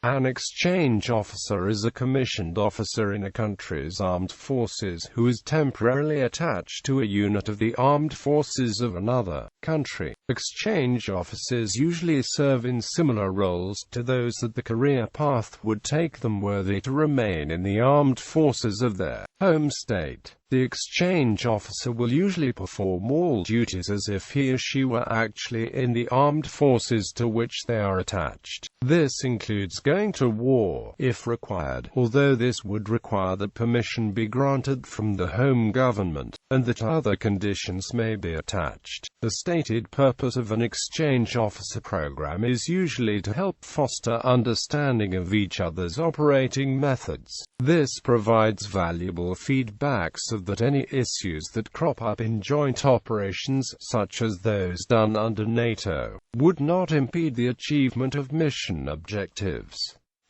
An exchange officer is a commissioned officer in a country's armed forces who is temporarily attached to a unit of the armed forces of another country. Exchange officers usually serve in similar roles to those that the career path would take them were they to remain in the armed forces of their home state. The exchange officer will usually perform all duties as if he or she were actually in the armed forces to which they are attached. This includes going to war, if required, although this would require that permission be granted from the home government, and that other conditions may be attached. The stated purpose of an exchange officer program is usually to help foster understanding of each other's operating methods. This provides valuable feedback so that any issues that crop up in joint operations, such as those done under NATO, would not impede the achievement of mission objectives.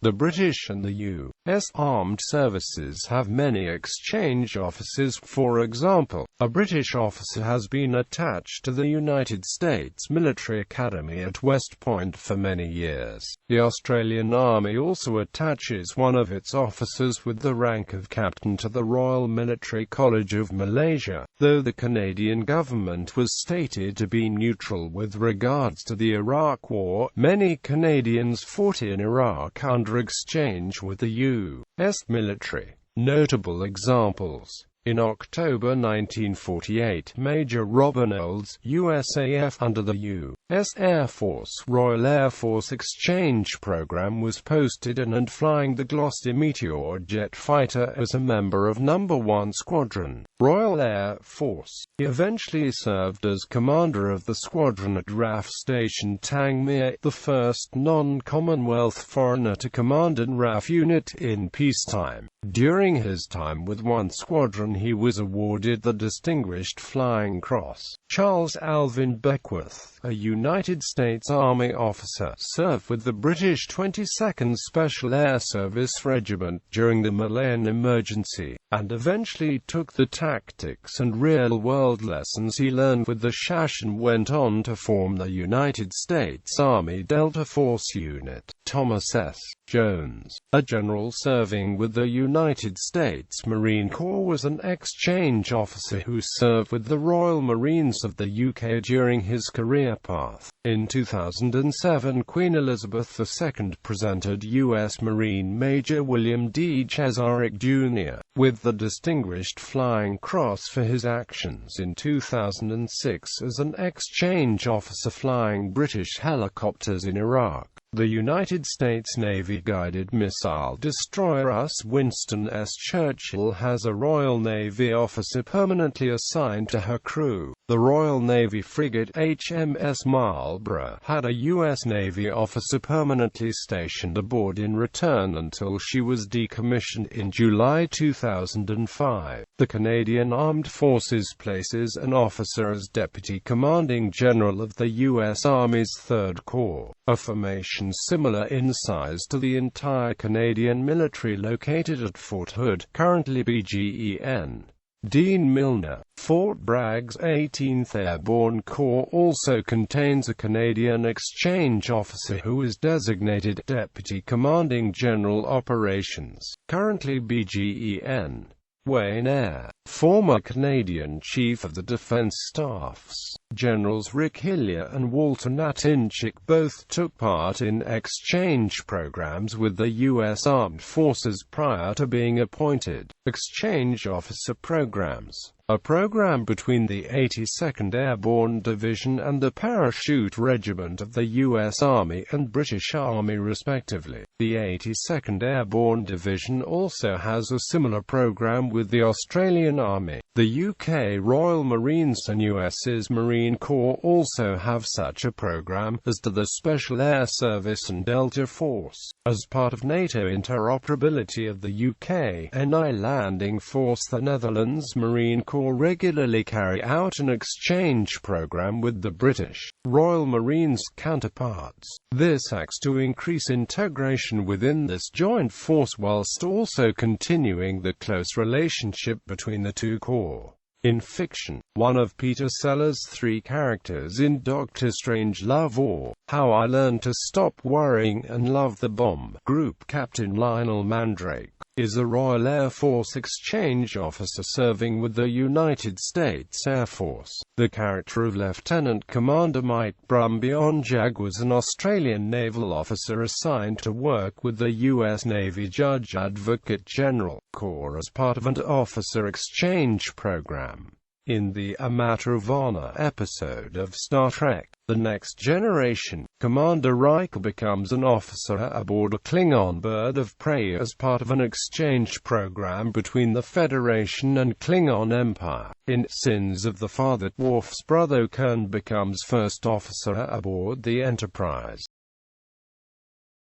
The British and the U.S. Armed Services have many exchange officers. For example, a British officer has been attached to the United States Military Academy at West Point for many years. The Australian Army also attaches one of its officers with the rank of captain to the Royal Military College of Malaysia, though the Canadian government was stated to be neutral with regards to the Iraq War. Many Canadians fought in Iraq under exchange with the U.S. military. Notable examples: in October 1948, Major Robin Olds, USAF, under the U.S. Air Force Royal Air Force Exchange Program, was posted in and flying the Gloster Meteor jet fighter as a member of No. 1 Squadron, Royal Air Force. He eventually served as commander of the squadron at RAF Station Tangmere, the first non-Commonwealth foreigner to command an RAF unit in peacetime. During his time with one squadron, he was awarded the Distinguished Flying Cross. Charles Alvin Beckwith, a United States Army officer, served with the British 22nd Special Air Service Regiment during the Malayan Emergency, and eventually took the tactics and real-world lessons he learned with the SHASH and went on to form the United States Army Delta Force Unit. Thomas S. Jones, a general serving with the United States Marine Corps, was an exchange officer who served with the Royal Marines of the UK during his career path. In 2007, Queen Elizabeth II presented U.S. Marine Major William D. Chesarik, Jr. with the Distinguished Flying Cross for his actions in 2006 as an exchange officer flying British helicopters in Iraq. The United States Navy guided missile destroyer Winston S. Churchill has a Royal Navy officer permanently assigned to her crew. The Royal Navy frigate HMS Marlborough had a U.S. Navy officer permanently stationed aboard in return until she was decommissioned in July 2005. The Canadian Armed Forces places an officer as Deputy Commanding General of the U.S. Army's Third Corps, a formation similar in size to the entire Canadian military located at Fort Hood, currently BGEN. Dean Milner. Fort Bragg's 18th Airborne Corps also contains a Canadian exchange officer who is designated Deputy Commanding General Operations, currently BGEN. Wayne Eyre, former Canadian Chief of the Defence Staffs, Generals Rick Hillier and Walter Natinchik both took part in exchange programs with the U.S. Armed Forces prior to being appointed. Exchange Officer Programs, a program between the 82nd Airborne Division and the Parachute Regiment of the U.S. Army and British Army respectively. The 82nd Airborne Division also has a similar program with the Australian Army. The UK Royal Marines and US's Marine Corps also have such a program, as do the Special Air Service and Delta Force. As part of NATO interoperability of the UK NI Landing Force, the Netherlands Marine Corps regularly carry out an exchange program with the British Royal Marines counterparts. This acts to increase integration within this joint force whilst also continuing the close relationship between the two corps. In fiction, one of Peter Sellers' 3 characters in Doctor Strangelove, or How I Learned to Stop Worrying and Love the Bomb, Group Captain Lionel Mandrake, is a Royal Air Force exchange officer serving with the United States Air Force. The character of Lieutenant Commander Mike Brumbion-Jag was an Australian naval officer assigned to work with the U.S. Navy Judge Advocate General Corps as part of an officer exchange program. In the A Matter of Honor episode of Star Trek: The Next Generation, Commander Riker becomes an officer aboard a Klingon bird of prey as part of an exchange program between the Federation and Klingon Empire. In Sins of the Father, Worf's brother Kurn becomes first officer aboard the Enterprise.